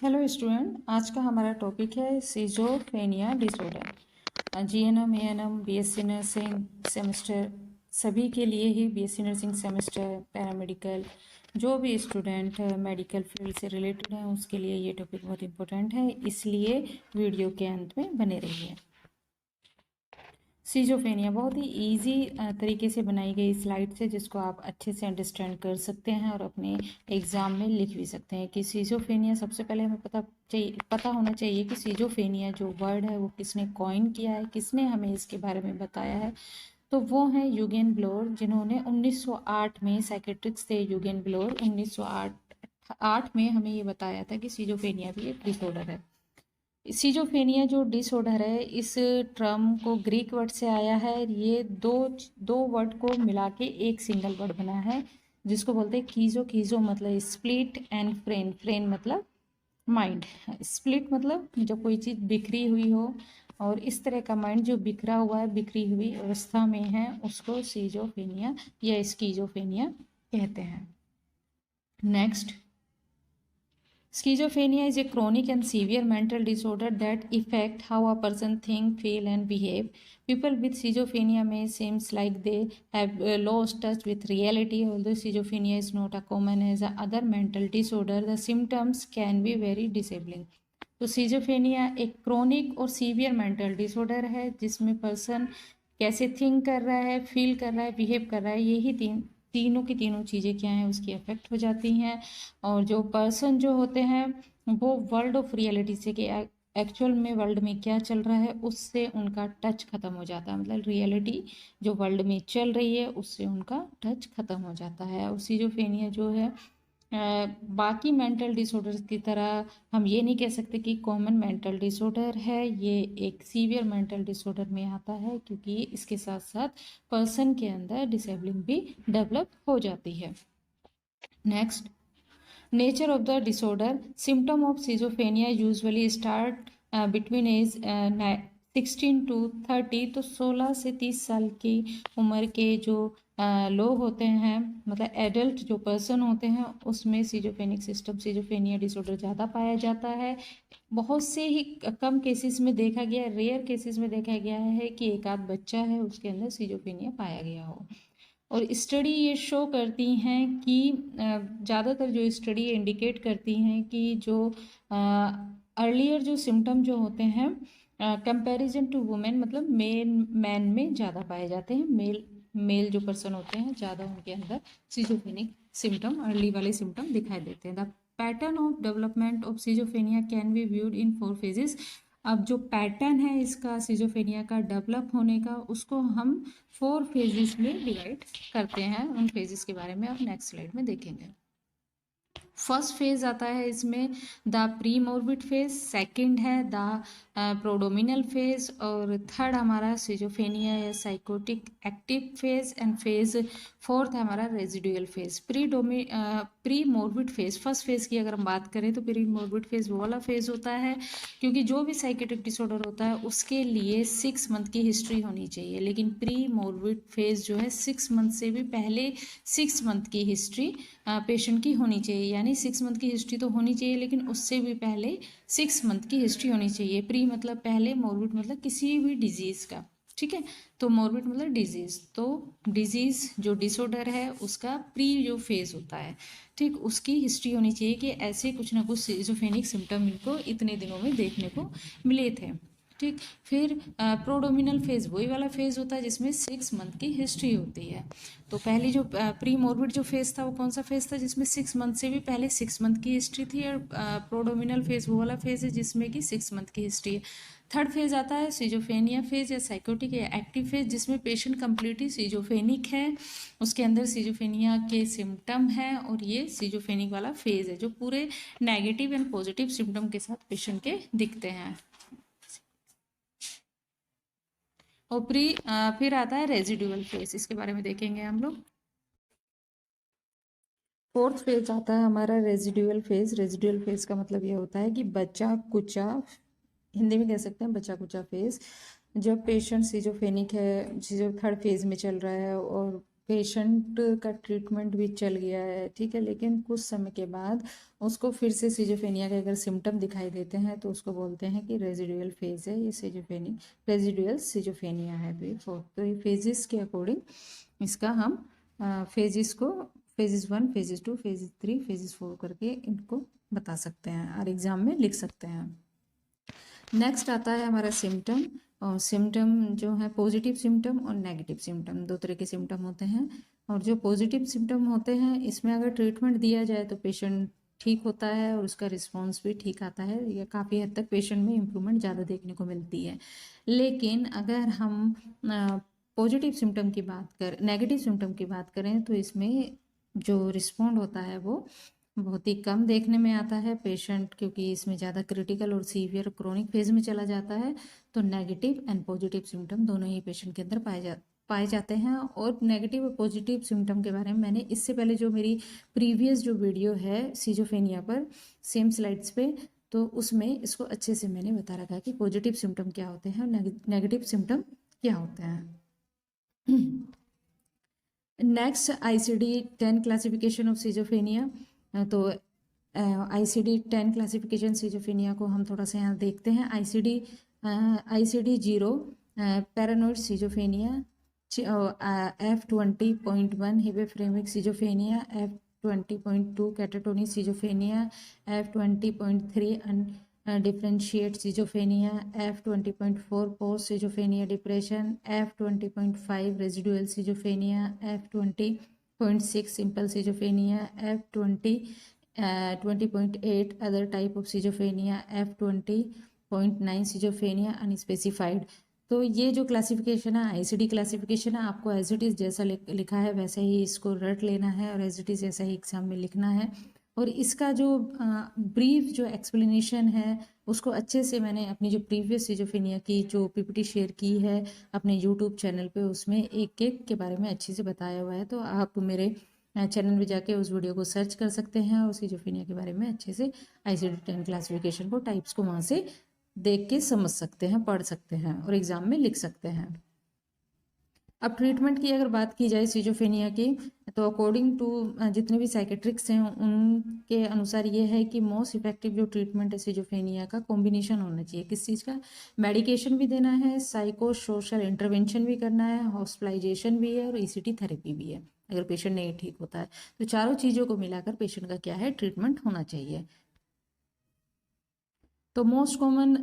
Hello student, आज का हमारा टॉपिक है schizophrenia disorder. GNM, ANM, BSc nursing semester सभी के लिए ही, बीएससी नर्सिंग सेमेस्टर, पैरामेडिकल, जो भी स्टूडेंट मेडिकल फील्ड से रिलेटेड है उसके लिए ये टॉपिक बहुत इंपॉर्टेंट है, इसलिए वीडियो के अंत में बने रहिए। सिजोफ्रेनिया बहुत ही इजी तरीके से बनाई गई स्लाइड से, जिसको आप अच्छे से अंडरस्टैंड कर सकते हैं और अपने एग्ज़ाम में लिख भी सकते हैं कि सिजोफ्रेनिया। सबसे पहले हमें पता होना चाहिए कि सिजोफ्रेनिया जो वर्ड है वो किसने कॉइन किया है, किसने हमें इसके बारे में बताया है। तो वो हैं यूगेन ब्लोर, जिन्होंने 1908 में, साइकेट्रिक्स थे यूगेन ब्लोर, 1908 में हमें ये बताया था कि सिजोफ्रेनिया भी एक डिसऑर्डर है। सिजोफ्रेनिया जो डिसऑर्डर है, इस टर्म को ग्रीक वर्ड से आया है। ये दो वर्ड को मिला के एक सिंगल वर्ड बना है, जिसको बोलते हैं कीजो। कीजो मतलब स्प्लिट एंड फ्रेन, फ्रेन मतलब माइंड। स्प्लिट मतलब जब कोई चीज़ बिखरी हुई हो, और इस तरह का माइंड जो बिखरा हुआ है, बिखरी हुई अवस्था में है, उसको सिजोफ्रेनिया या स्कीजोफ्रेनिया कहते हैं। Next, schizophrenia is a chronic and severe mental disorder that affect how a person think, feel, and behave. People with schizophrenia may seems like they have lost touch with reality. Although schizophrenia is not as common as other mental disorder, the symptoms can be very disabling. तो schizophrenia एक chronic और severe mental disorder है, जिसमें person कैसे think कर रहा है, feel कर रहा है, बिहेव कर रहा है, यही तीनों की तीनों चीज़ें क्या हैं, उसकी अफेक्ट हो जाती हैं। और जो पर्सन जो होते हैं वो वर्ल्ड ऑफ रियलिटी से, कि एक्चुअल में वर्ल्ड में क्या चल रहा है, उससे उनका टच ख़त्म हो जाता है। मतलब रियलिटी जो वर्ल्ड में चल रही है उससे उनका टच ख़त्म हो जाता है। और सिजोफ्रेनिया जो है बाकी मेंटल डिसऑर्डर्स की तरह हम ये नहीं कह सकते कि कॉमन मेंटल डिसऑर्डर है। ये एक सीवियर मेंटल डिसऑर्डर में आता है, क्योंकि इसके साथ साथ पर्सन के अंदर डिसेबलिंग भी डेवलप हो जाती है। Next, nature of the disorder. Symptom of schizophrenia usually start between age 16 to 30। तो 16 से 30 साल की उम्र के जो लोग होते हैं, मतलब एडल्ट जो पर्सन होते हैं, उसमें सिजोफ्रेनिक सिस्टम, सिजोफ्रेनिया डिसऑर्डर ज़्यादा पाया जाता है। बहुत से ही कम केसेस में देखा गया, रेयर केसेस में देखा गया है कि एक आध बच्चा है उसके अंदर सिजोफ्रेनिया पाया गया हो। और स्टडी ये शो करती हैं कि ज़्यादातर जो स्टडी इंडिकेट करती हैं कि जो अर्लियर जो सिम्टम जो होते हैं कंपैरिजन टू वुमेन, मतलब मैन में ज़्यादा पाए जाते हैं। मेल जो पर्सन होते हैं, ज़्यादा उनके अंदर सिजोफ्रेनिक सिम्टम, अर्ली वाले सिम्टम दिखाई देते हैं। The pattern of development of schizophrenia can be viewed in 4 phases. अब जो पैटर्न है इसका सिजोफ्रेनिया का डेवलप होने का, उसको हम 4 फेजेस में डिवाइड करते हैं। उन फेजेस के बारे में आप नेक्स्ट स्लाइड में देखेंगे। फर्स्ट फेज आता है इसमें the pre morbid phase, second है द प्रोडोमिनल फेज, और थर्ड हमारा सिजोफ्रेनिया या psychotic active phase, and phase fourth है हमारा residual phase. Pre morbid phase, first phase की अगर हम बात करें तो प्री मोर्बिड फेज वो वाला फेज होता है, क्योंकि जो भी साइकेट्रिक डिसऑर्डर होता है उसके लिए 6 मंथ की हिस्ट्री होनी चाहिए। लेकिन प्री मोर्बिड फेज जो है 6 मंथ से भी पहले 6 मंथ की हिस्ट्री पेशेंट की होनी चाहिए। यानी 6 मंथ की हिस्ट्री तो होनी चाहिए, लेकिन उससे भी पहले 6 मंथ की हिस्ट्री होनी चाहिए। प्री मतलब पहले, मोर्बिड मतलब किसी भी डिजीज़ का, ठीक है। तो मोर्बिड मतलब डिजीज़, तो डिजीज़ जो डिसऑर्डर है उसका प्री जो फेज होता है, ठीक, उसकी हिस्ट्री होनी चाहिए कि ऐसे कुछ ना कुछ सिजोफ्रेनिक सिम्टम इनको इतने दिनों में देखने को मिले थे, ठीक। फिर प्रोडोमिनल फेज वही वाला फेज होता है जिसमें 6 मंथ की हिस्ट्री होती है। तो पहली जो प्री मोर्बिड जो फेज था वो कौन सा फेज था, जिसमें 6 मंथ से भी पहले 6 मंथ की हिस्ट्री थी। और प्रोडोमिनल फेज वो वाला फेज है जिसमें कि 6 मंथ की हिस्ट्री है। थर्ड फेज आता है सिजोफ्रेनिया फेज या साइकोटिक या एक्टिव फेज, जिसमें पेशेंट कंप्लीटली सिजोफ्रेनिक है, उसके अंदर सिजोफ्रेनिया के सिम्टम हैं, और ये सिजोफ्रेनिक वाला फेज है जो पूरे नेगेटिव एंड पॉजिटिव सिम्टम के साथ पेशेंट के दिखते हैं। और फिर आता है रेजिडुअल फेज, इसके बारे में देखेंगे हम लोग। फोर्थ फेज आता है हमारा रेजिडुअल फेज। रेजिडुअल फेज का मतलब ये होता है कि बचा कुचा, हिंदी में कह सकते हैं बचा कुचा फेज। जब पेशेंट सिजोफ्रेनिक है, सिजो थर्ड फेज में चल रहा है, और पेशेंट का ट्रीटमेंट भी चल गया है, ठीक है, लेकिन कुछ समय के बाद उसको फिर से सिजोफेनिया के अगर सिम्टम दिखाई देते हैं तो उसको बोलते हैं कि रेजिडुअल फेज है, ये सिजोफेनी रेजिडुअल सिजोफेनिया है। तो ये फेजेस के अकॉर्डिंग इसका हम फेजेस को फेजेस 1, फेजेस 2, फेजेस 3, फेजेस 4 करके इनको बता सकते हैं और एग्जाम में लिख सकते हैं। नेक्स्ट आता है हमारा सिम्टम, और सिम्टम जो है पॉजिटिव सिम्टम और नेगेटिव सिम्टम, दो तरह के सिम्टम होते हैं। और जो पॉजिटिव सिम्टम होते हैं इसमें अगर ट्रीटमेंट दिया जाए तो पेशेंट ठीक होता है और उसका रिस्पॉन्स भी ठीक आता है, या काफ़ी हद तक पेशेंट में इम्प्रूवमेंट ज़्यादा देखने को मिलती है। लेकिन अगर हम पॉजिटिव सिम्टम की बात करें, नेगेटिव सिम्टम की बात करें तो इसमें जो रिस्पॉन्ड होता है वो बहुत ही कम देखने में आता है पेशेंट, क्योंकि इसमें ज़्यादा क्रिटिकल और सीवियर क्रोनिक फेज में चला जाता है। तो नेगेटिव एंड पॉजिटिव सिम्टम दोनों ही पेशेंट के अंदर पाए जाते हैं। और नेगेटिव और पॉजिटिव सिम्टम के बारे में मैंने इससे पहले जो मेरी प्रीवियस जो वीडियो है सिजोफेनिया पर, सेम स्लाइड्स पे, तो उसमें इसको अच्छे से मैंने बता रखा है कि पॉजिटिव सिम्टम क्या होते हैं और नेगेटिव सिम्टम क्या होते हैं। Next ICD-10 classification of schizophrenia. तो ICD-10 क्लासिफिकेशन सिजोफेनिया को हम थोड़ा सा यहाँ देखते हैं। ICD-0 paranoid schizophrenia, F20.1 hebephrenic schizophrenia, F20.2 catatonic schizophrenia, F20.3 differentiate schizophrenia, F20.4 post schizophrenia depression, F20.5 residual schizophrenia, F20.6 simple schizophrenia, F20.8 other type of schizophrenia, F20.9 schizophrenia unspecified. तो ये जो क्लासिफिकेशन है ICD classification है, आपको as it is जैसा लिखा है वैसे ही इसको रट लेना है और एज इट इज़ जैसा ही एग्जाम में लिखना है। और इसका जो ब्रीफ जो एक्सप्लेनेशन है उसको अच्छे से मैंने अपनी जो प्रीवियस सिजोफेनिया की जो PPT शेयर की है अपने यूट्यूब चैनल पे, उसमें एक एक के बारे में अच्छे से बताया हुआ है। तो आप मेरे चैनल में जाके उस वीडियो को सर्च कर सकते हैं और सिजोफेनिया के बारे में अच्छे से ICD-10 क्लासिफिकेशन को, टाइप्स को वहाँ से देख के समझ सकते हैं, पढ़ सकते हैं और एग्जाम में लिख सकते हैं। अब ट्रीटमेंट की अगर बात की जाए सिजोफेनिया की, तो अकॉर्डिंग टू जितने भी साइकेट्रिक्स हैं उनके अनुसार ये है कि मोस्ट इफेक्टिव जो ट्रीटमेंट है सिजोफेनिया का कॉम्बिनेशन होना चाहिए। किस चीज़ का? मेडिकेशन भी देना है, साइको सोशल इंटरवेंशन भी करना है, हॉस्पिटलाइजेशन भी है और ECT थेरेपी भी है अगर पेशेंट नहीं ठीक होता है। तो चारों चीज़ों को मिलाकर पेशेंट का क्या है, ट्रीटमेंट होना चाहिए। तो मोस्ट कॉमन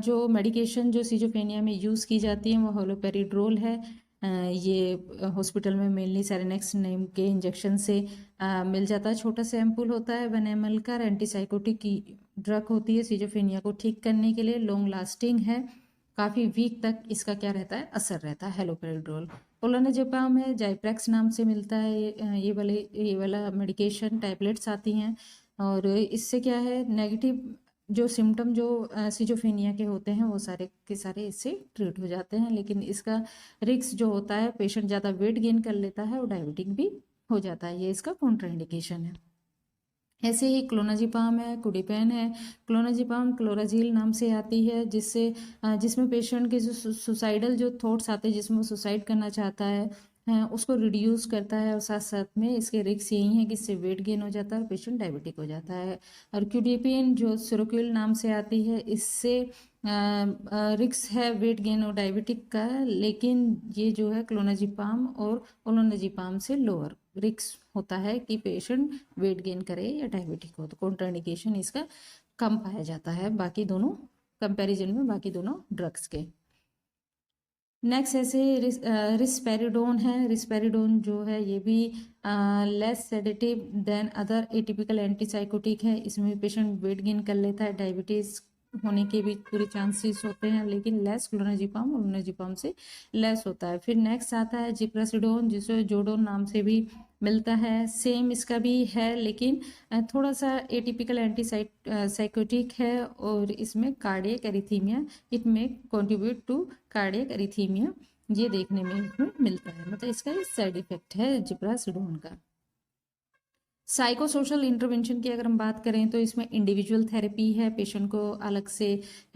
जो मेडिकेशन जो सिजोफेनिया में यूज़ की जाती है वो होलोपेरिड्रोल है। ये हॉस्पिटल में मेनली सेरेनेक्स नेम के इंजेक्शन से मिल जाता है। छोटा सा एम्पूल होता है 1 ml का, एंटीसाइकोटिक की ड्रग होती है सिजोफेनिया को ठीक करने के लिए, लॉन्ग लास्टिंग है, काफ़ी वीक तक इसका क्या रहता है, असर रहता है हेलोपेरिड्रोल। ओलोनाज़ेपाम है, जाइप्रेक्स नाम से मिलता है, ये वाला मेडिकेशन टैबलेट्स आती हैं। और इससे क्या है, नेगेटिव जो सिम्टम जो सिजोफेनिया के होते हैं वो सारे के सारे इससे ट्रीट हो जाते हैं। लेकिन इसका रिस्क जो होता है, पेशेंट ज़्यादा वेट गेन कर लेता है और डायबिटिक भी हो जाता है, ये इसका कॉन्ट्राइंडिकेशन है। ऐसे ही क्लोनाजीपाम है, कुडिपेन है। क्लोनाजीपाम क्लोराजील नाम से आती है, जिसमें पेशेंट के जो सुसाइडल जो थॉट्स आते हैं, जिसमें वो सुसाइड करना चाहता है उसको रिड्यूस करता है। और साथ साथ में इसके रिस्क यही है कि इससे वेट गेन हो जाता है और पेशेंट डायबिटिक हो जाता है। और क्यूडिपिन जो सिरोक्यूल नाम से आती है, इससे रिस्क है वेट गेन और डायबिटिक का, लेकिन ये जो है क्लोनाजीपाम और ओलोनाजीपाम से लोअर रिस्क होता है कि पेशेंट वेट गेन करे या डायबिटिक हो। तो कॉन्ट्राइंडिकेशन इसका कम पाया जाता है बाकी दोनों कंपैरिजन में, बाकी दोनों ड्रग्स के। नेक्स्ट ऐसे रिस्पेरिडोन है। रिस्पेरिडोन जो है ये भी less sedative than other atypical antipsychotic है। इसमें पेशेंट वेट गेन कर लेता है, डायबिटीज़ होने के भी पूरे चांसेस होते हैं, लेकिन लेस क्लोनाजीपाम और ओलोनाजीपाम से लेस होता है। फिर नेक्स्ट आता है जिप्रासिडोन, जिसे जोडोन नाम से भी मिलता है, सेम इसका भी है, लेकिन थोड़ा सा एटिपिकल साइकोटिक है और इसमें कार्डियक एरिथीमिया, इट में कंट्रीब्यूट टू कार्डियक एरिथीमिया, ये देखने में इसमें मिलता है। मतलब इसका ये साइड इफेक्ट है जिप्रासिडोन का। साइको सोशल इंटरवेंशन की अगर हम बात करें तो इसमें इंडिविजुअल थेरेपी है, पेशेंट को अलग से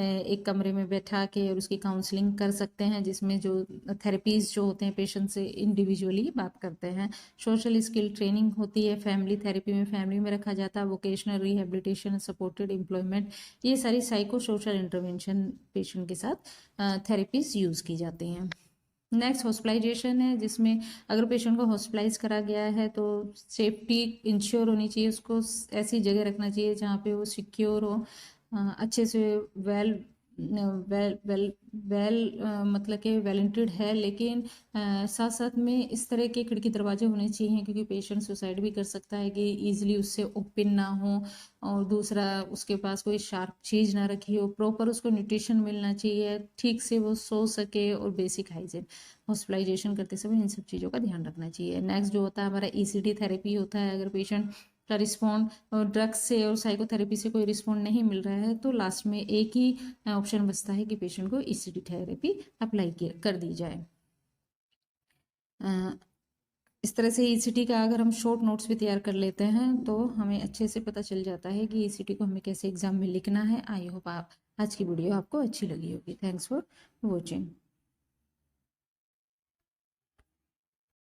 एक कमरे में बैठा के और उसकी काउंसलिंग कर सकते हैं, जिसमें जो थेरेपीज जो होते हैं पेशेंट से इंडिविजुअली बात करते हैं। सोशल स्किल ट्रेनिंग होती है, फैमिली थेरेपी में फैमिली में रखा जाता है, वोकेशनल रिहेबिलिटेशन, सपोर्टेड एम्प्लॉयमेंट, ये सारी साइको सोशल इंटरवेंशन पेशेंट के साथ थेरेपीज यूज़ की जाती हैं। नेक्स्ट हॉस्पिटलाइजेशन है, जिसमें अगर पेशेंट को हॉस्पिटलाइज करा गया है तो सेफ्टी इंश्योर होनी चाहिए, उसको ऐसी जगह रखना चाहिए जहाँ पे वो सिक्योर हो, अच्छे से वेल वेल वेल वेल मतलब कि वैलेंटेड है, लेकिन साथ साथ में इस तरह के खिड़की दरवाजे होने चाहिए, क्योंकि पेशेंट सुसाइड भी कर सकता है कि ईजिली उससे ओपन ना हो, और दूसरा उसके पास कोई शार्प चीज़ ना रखी हो, प्रॉपर उसको न्यूट्रिशन मिलना चाहिए, ठीक से वो सो सके, और बेसिक हाइजीन हॉस्पिटलाइजेशन करते समय इन सब चीज़ों का ध्यान रखना चाहिए। नेक्स्ट जो होता है हमारा ईसीटी थेरेपी होता है। अगर पेशेंट का रिस्पॉन्ड ड्रग्स से और साइकोथेरेपी से कोई रिस्पॉन्ड नहीं मिल रहा है तो लास्ट में एक ही ऑप्शन बचता है कि पेशेंट को ईसीटी थेरेपी अप्लाई कर दी जाए। इस तरह से ईसीटी का अगर हम शॉर्ट नोट्स भी तैयार कर लेते हैं तो हमें अच्छे से पता चल जाता है कि ईसीटी को हमें कैसे एग्जाम में लिखना है। आई होप आप आज की वीडियो आपको अच्छी लगी होगी। Thanks for watching.